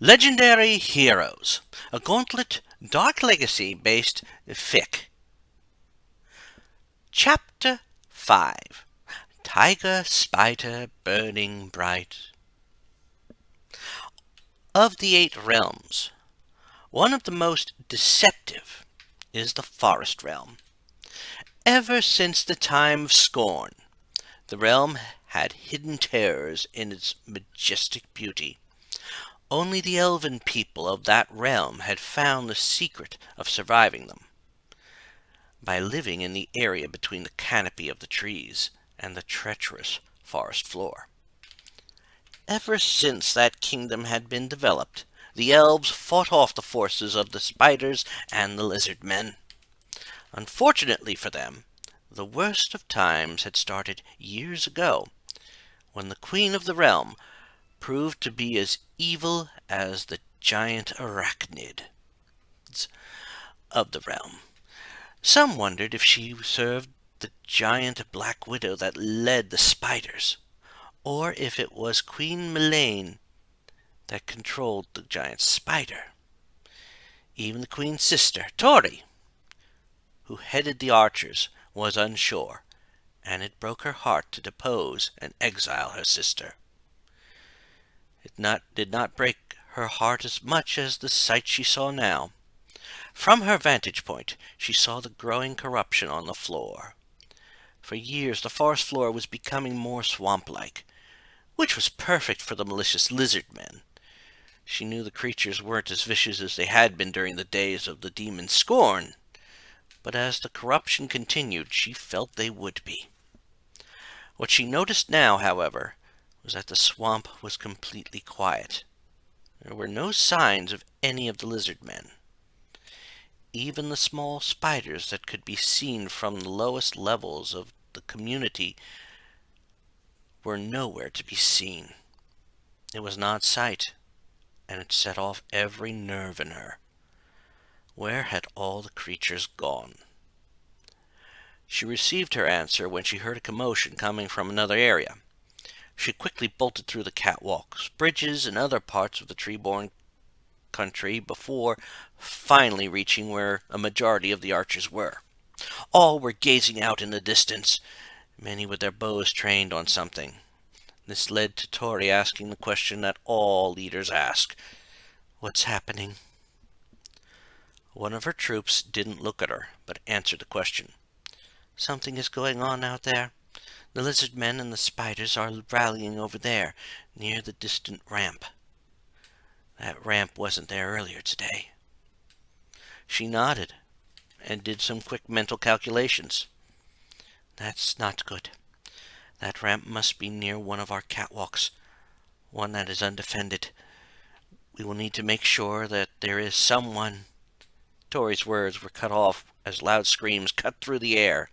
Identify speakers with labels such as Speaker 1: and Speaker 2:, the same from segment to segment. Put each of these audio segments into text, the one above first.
Speaker 1: Legendary Heroes, a Gauntlet Dark Legacy based fic. Chapter 5, Tiger Spider Burning Bright. Of the 8 realms, one of the most deceptive is the Forest Realm. Ever since the time of Scorn, the realm had hidden terrors in its majestic beauty. Only the elven people of that realm had found the secret of surviving them, by living in the area between the canopy of the trees and the treacherous forest floor. Ever since that kingdom had been developed, the elves fought off the forces of the spiders and the lizard men. Unfortunately for them, the worst of times had started years ago, when the queen of the realm proved to be as evil as the giant arachnids of the realm. Some wondered if she served the giant black widow that led the spiders, or if it was Queen Melaine that controlled the giant spider. Even the queen's sister, Tori, who headed the archers, was unsure, and it broke her heart to depose and exile her sister. Did not break her heart as much as the sight she saw now. From her vantage point, she saw the growing corruption on the floor. For years, the forest floor was becoming more swamp-like, which was perfect for the malicious lizard men. She knew the creatures weren't as vicious as they had been during the days of the demon Scorn, but as the corruption continued, she felt they would be. What she noticed now, however, was that the swamp was completely quiet. There were no signs of any of the lizard men. Even the small spiders that could be seen from the lowest levels of the community were nowhere to be seen. It was an odd sight, and it set off every nerve in her. Where had all the creatures gone? She received her answer when she heard a commotion coming from another area. She quickly bolted through the catwalks, bridges, and other parts of the tree-born country before finally reaching where a majority of the archers were. All were gazing out in the distance, many with their bows trained on something. This led to Tori asking the question that all leaders ask: "What's happening?" One of her troops didn't look at her, but answered the question. "Something is going on out there. The lizard men and the spiders are rallying over there, near the distant ramp. That ramp wasn't there earlier today." She nodded and did some quick mental calculations. "That's not good. That ramp must be near one of our catwalks, one that is undefended. We will need to make sure that there is someone—" Tori's words were cut off as loud screams cut through the air.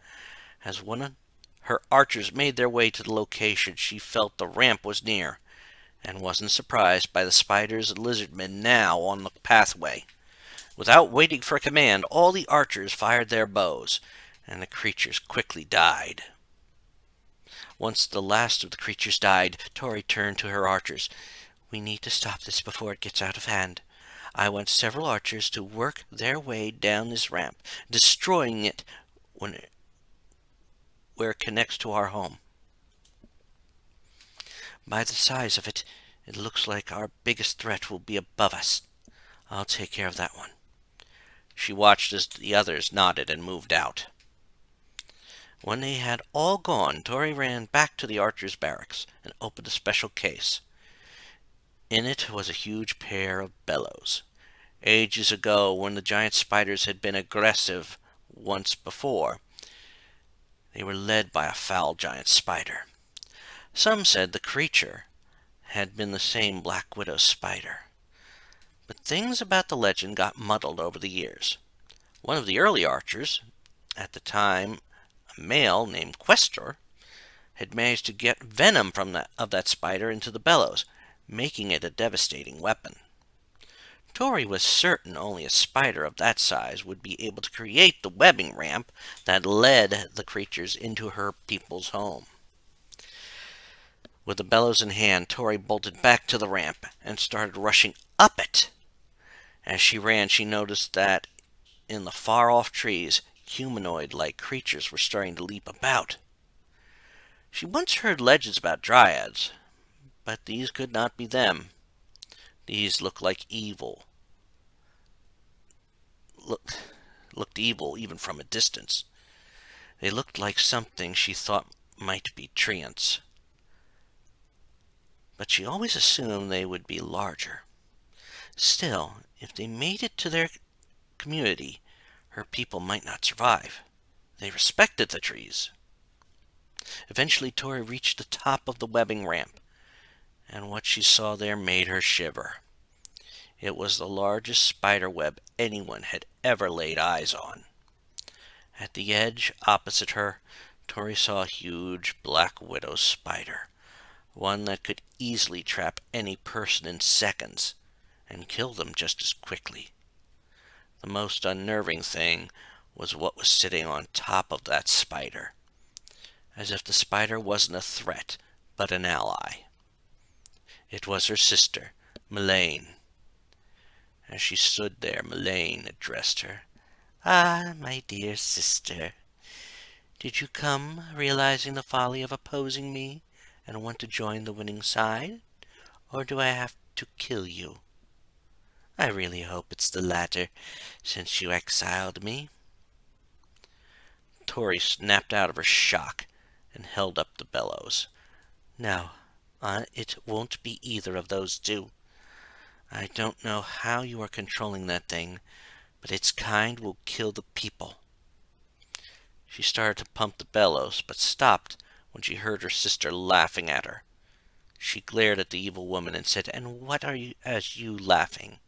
Speaker 1: As one of her archers made their way to the location, she felt the ramp was near, and wasn't surprised by the spiders and lizard men now on the pathway. Without waiting for a command, all the archers fired their bows, and the creatures quickly died. Once the last of the creatures died, Tori turned to her archers. "We need to stop this before it gets out of hand. I want several archers to work their way down this ramp, destroying it where it connects to our home. By the size of it, it looks like our biggest threat will be above us. I'll take care of that one." She watched as the others nodded and moved out. When they had all gone, Tori ran back to the archer's barracks and opened a special case. In it was a huge pair of bellows. Ages ago, when the giant spiders had been aggressive once before, they were led by a foul giant spider. Some said the creature had been the same Black Widow spider. But things about the legend got muddled over the years. One of the early archers, at the time a male named Questor, had managed to get venom of that spider into the bellows, making it a devastating weapon. Tori was certain only a spider of that size would be able to create the webbing ramp that led the creatures into her people's home. With the bellows in hand, Tori bolted back to the ramp and started rushing up it. As she ran, she noticed that in the far-off trees, humanoid-like creatures were starting to leap about. She once heard legends about dryads, but these could not be them. These looked like evil. Looked evil even from a distance. They looked like something she thought might be treants. But she always assumed they would be larger. Still, if they made it to their community, her people might not survive. They respected the trees. Eventually, Tori reached the top of the webbing ramp, and what she saw there made her shiver. It was the largest spider web anyone had ever laid eyes on. At the edge, opposite her, Tori saw a huge black widow spider, one that could easily trap any person in seconds and kill them just as quickly. The most unnerving thing was what was sitting on top of that spider, as if the spider wasn't a threat, but an ally. It was her sister, Melaine. As she stood there, Melaine addressed her. "Ah, my dear sister, did you come realizing the folly of opposing me and want to join the winning side? Or do I have to kill you? I really hope it's the latter, since you exiled me." Tori snapped out of her shock and held up the bellows. "No, it won't be either of those two. I don't know how you are controlling that thing, but its kind will kill the people." She started to pump the bellows, but stopped when she heard her sister laughing at her. She glared at the evil woman and said, "And what are you laughing?"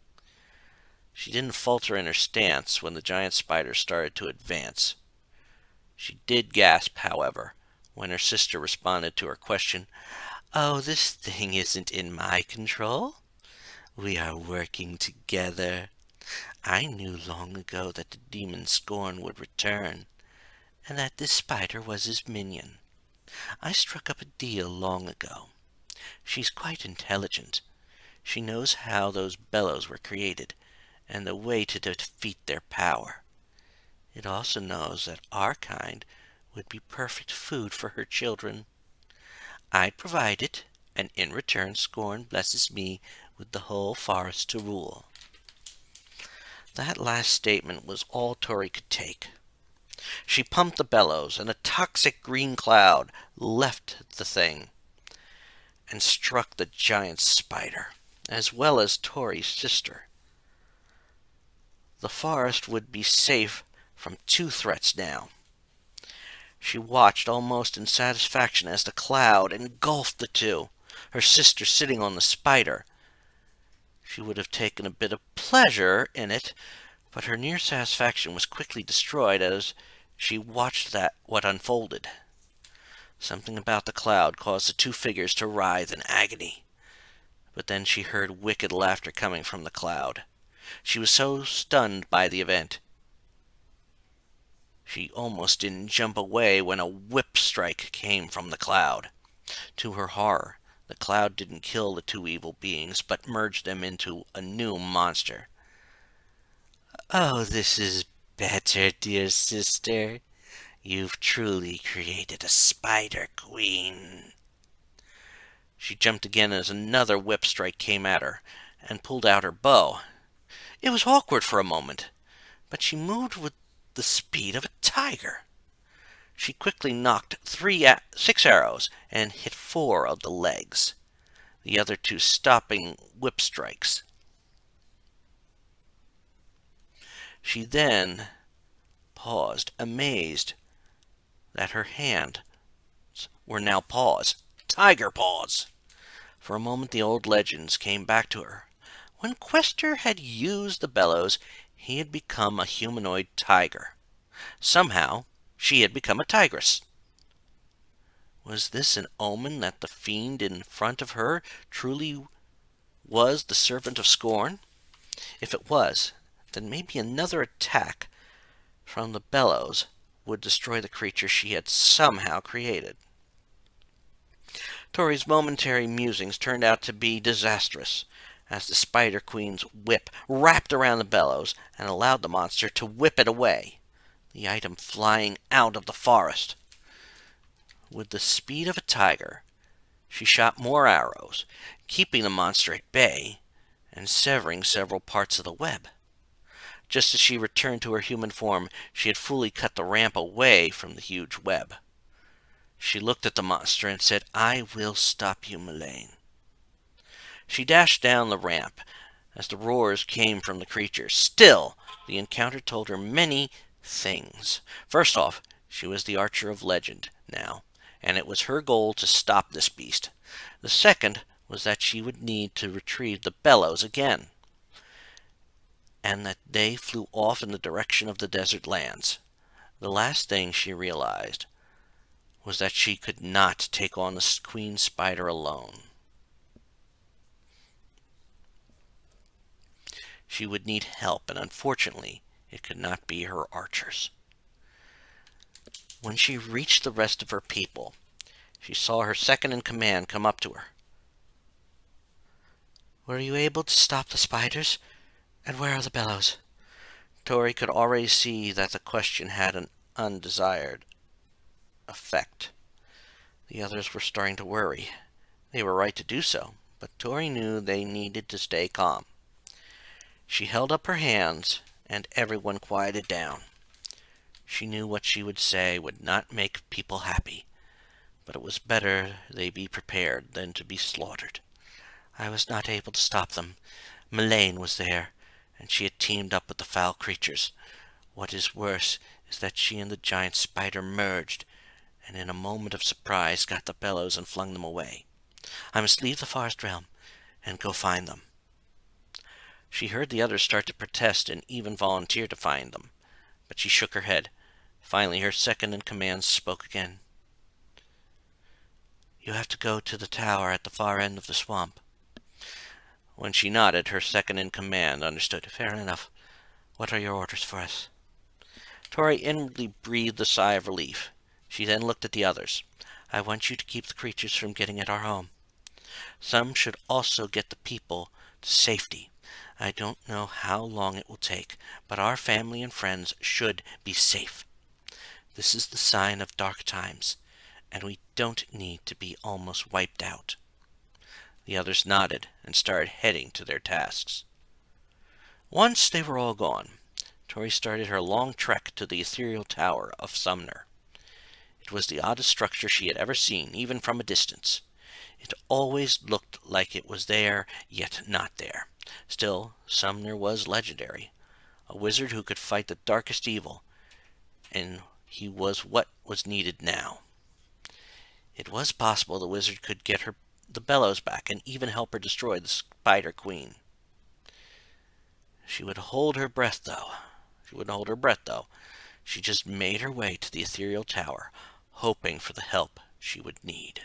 Speaker 1: She didn't falter in her stance when the giant spider started to advance. She did gasp, however, when her sister responded to her question. "Oh, this thing isn't in my control. We are working together. I knew long ago that the demon Scorn would return, and that this spider was his minion. I struck up a deal long ago. She's quite intelligent. She knows how those bellows were created, and the way to defeat their power. It also knows that our kind would be perfect food for her children. I provide it, and in return Scorn blesses me with the whole forest to rule." That last statement was all Tori could take. She pumped the bellows, and a toxic green cloud left the thing and struck the giant spider, as well as Tori's sister. The forest would be safe from two threats now. She watched almost in satisfaction as the cloud engulfed the two, her sister sitting on the spider. She would have taken a bit of pleasure in it, but her near satisfaction was quickly destroyed as she watched what unfolded. Something about the cloud caused the two figures to writhe in agony. But then she heard wicked laughter coming from the cloud. She was so stunned by the event, she almost didn't jump away when a whip strike came from the cloud. To her horror, the cloud didn't kill the two evil beings, but merged them into a new monster. "Oh, this is better, dear sister. You've truly created a spider queen." She jumped again as another whip strike came at her, and pulled out her bow. It was awkward for a moment, but she moved with the speed of a tiger. She quickly knocked 6 arrows and hit 4 of the legs, the other 2 stopping whip strikes. She then paused, amazed that her hands were now paws, tiger paws. For a moment the old legends came back to her. When Questor had used the bellows, he had become a humanoid tiger. Somehow, she had become a tigress. Was this an omen that the fiend in front of her truly was the servant of Scorn? If it was, then maybe another attack from the bellows would destroy the creature she had somehow created. Tori's momentary musings turned out to be disastrous, as the Spider Queen's whip wrapped around the bellows and allowed the monster to whip it away, the item flying out of the forest. With the speed of a tiger, she shot more arrows, keeping the monster at bay and severing several parts of the web. Just as she returned to her human form, she had fully cut the ramp away from the huge web. She looked at the monster and said, "I will stop you, Melaine." She dashed down the ramp as the roars came from the creature. Still, the encounter told her many things. First off, she was the archer of legend now, and it was her goal to stop this beast. The second was that she would need to retrieve the bellows again, and that they flew off in the direction of the desert lands. The last thing she realized was that she could not take on the queen spider alone. She would need help, and unfortunately, it could not be her archers. When she reached the rest of her people, she saw her second-in-command come up to her. "Were you able to stop the spiders? And where are the bellows?" Tori could already see that the question had an undesired effect. The others were starting to worry. They were right to do so, but Tori knew they needed to stay calm. She held up her hands, and everyone quieted down. She knew what she would say would not make people happy, but it was better they be prepared than to be slaughtered. "I was not able to stop them. Melaine was there, and she had teamed up with the foul creatures. What is worse is that she and the giant spider merged, and in a moment of surprise got the bellows and flung them away. I must leave the forest realm and go find them." She heard the others start to protest and even volunteer to find them, but she shook her head. Finally, her second-in-command spoke again. "You have to go to the tower at the far end of the swamp." When she nodded, her second-in-command understood. "Fair enough. What are your orders for us?" Tori inwardly breathed a sigh of relief. She then looked at the others. "I want you to keep the creatures from getting at our home. Some should also get the people to safety. I don't know how long it will take, but our family and friends should be safe. This is the sign of dark times, and we don't need to be almost wiped out." The others nodded and started heading to their tasks. Once they were all gone, Tori started her long trek to the ethereal tower of Sumner. It was the oddest structure she had ever seen, even from a distance. It always looked like it was there, yet not there. Still, Sumner was legendary, a wizard who could fight the darkest evil, and he was what was needed now. It was possible the wizard could get the bellows back and even help her destroy the Spider Queen. She would hold her breath, though. She just made her way to the ethereal tower, hoping for the help she would need.